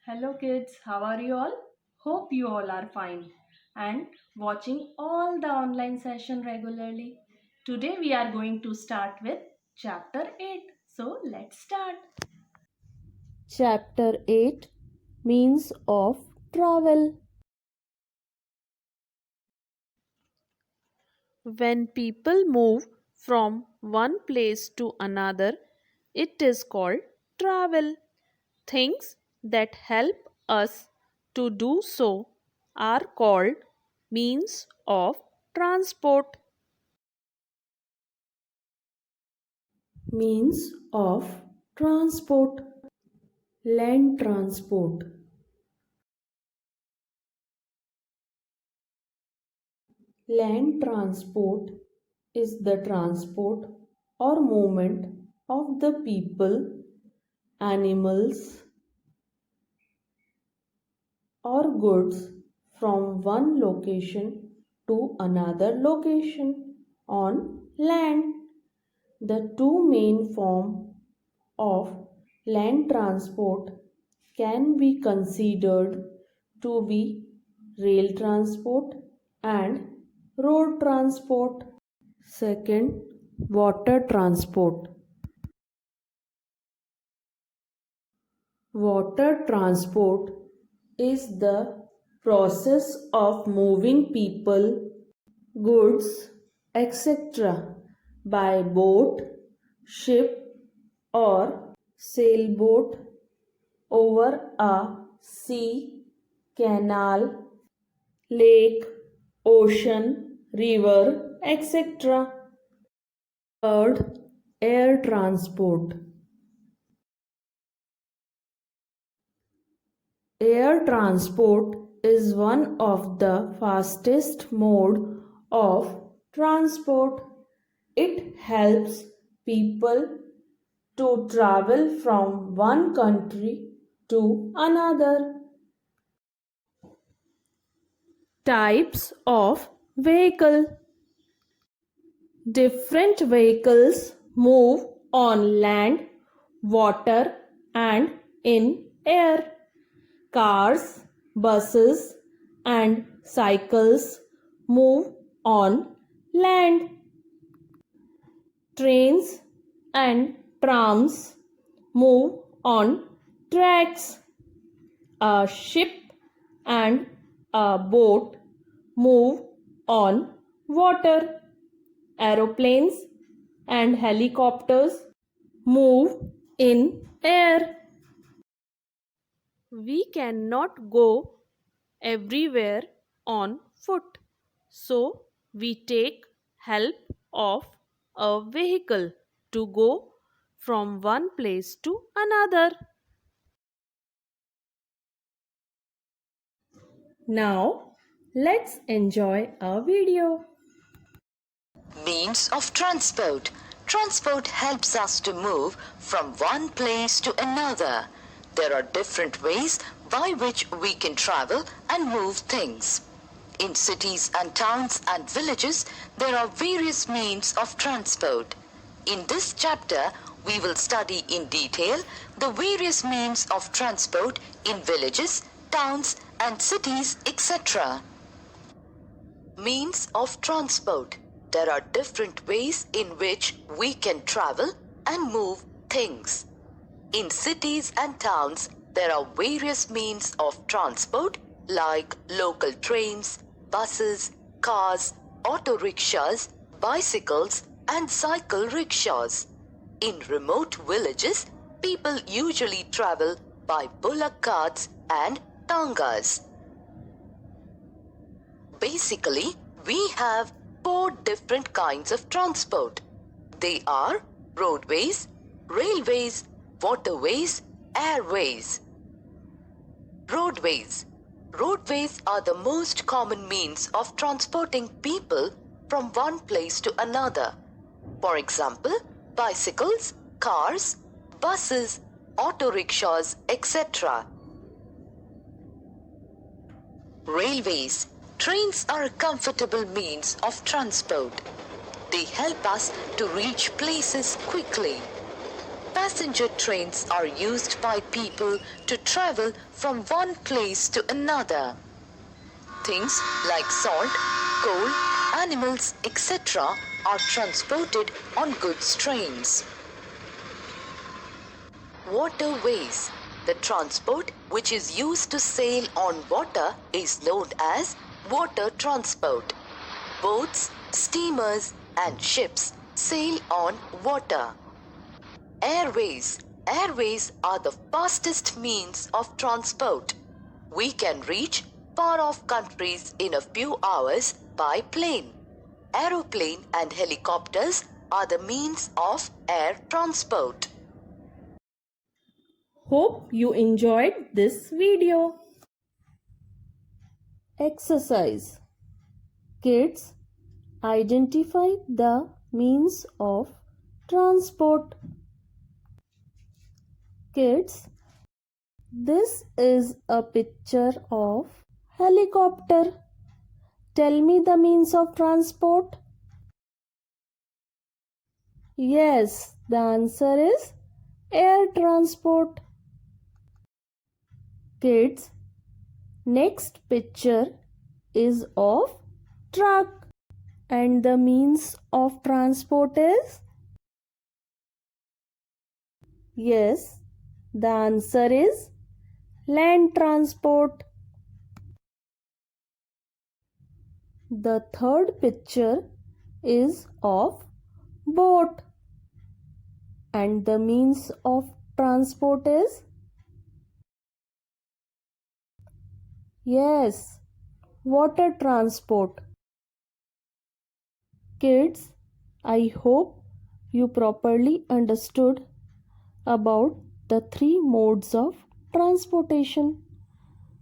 Hello kids, how are you all? Hope you all are fine and watching all the online session regularly. Today we are going to start with chapter 8. So let's start. Chapter 8 Means of Travel. When people move from one place to another, it is called travel. Things that help us to do so are called means of transport. Means of transport. Land transport. Land transport is the transport or movement of the people, animals, or goods from one location to another location on land. The two main forms of land transport can be considered to be rail transport and road transport. Second, water transport. Water transport is the process of moving people, goods, etc. by boat, ship, or sailboat over a sea, canal, lake, ocean, river, etc. Third, air transport. Air transport is one of the fastest mode of transport. It helps people to travel from one country to another. Types of vehicle. Different vehicles move on land, water, and in air. Cars, buses, and cycles move on land. Trains and trams move on tracks. A ship and a boat move on water. Aeroplanes and helicopters move in air. We cannot go everywhere on foot, so we take help of a vehicle to go from one place to another. Now, let's enjoy a video. Means of transport. Transport helps us to move from one place to another. There are different ways by which we can travel and move things. In cities and towns and villages, there are various means of transport. In this chapter, we will study in detail the various means of transport in villages, towns and cities, etc. Means of transport. There are different ways in which we can travel and move things. In cities and towns, there are various means of transport like local trains, buses, cars, auto rickshaws, bicycles, and cycle rickshaws. In remote villages, people usually travel by bullock carts and tangas. Basically, we have four different kinds of transport. They are roadways, railways, waterways, airways. Roadways. Roadways are the most common means of transporting people from one place to another. For example, bicycles, cars, buses, auto rickshaws, etc. Railways. Trains are a comfortable means of transport. They help us to reach places quickly. Passenger trains are used by people to travel from one place to another. Things like salt, coal, animals, etc. are transported on goods trains. Waterways. The transport which is used to sail on water is known as water transport. Boats, steamers and ships sail on water. Airways. Airways are the fastest means of transport. We can reach far-off countries in a few hours by plane. Aeroplane and helicopters are the means of air transport. Hope you enjoyed this video. Exercise. Kids, identify the means of transport. Kids, this is a picture of helicopter. Tell me the means of transport. Yes, the answer is air transport. Kids, next picture is of truck and the means of transport is? Yes, the answer is land transport. The third picture is of boat and the means of transport is? Yes, water transport. Kids, I hope you properly understood about the three modes of transportation.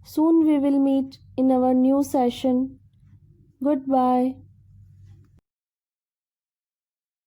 Soon we will meet in our new session. Goodbye.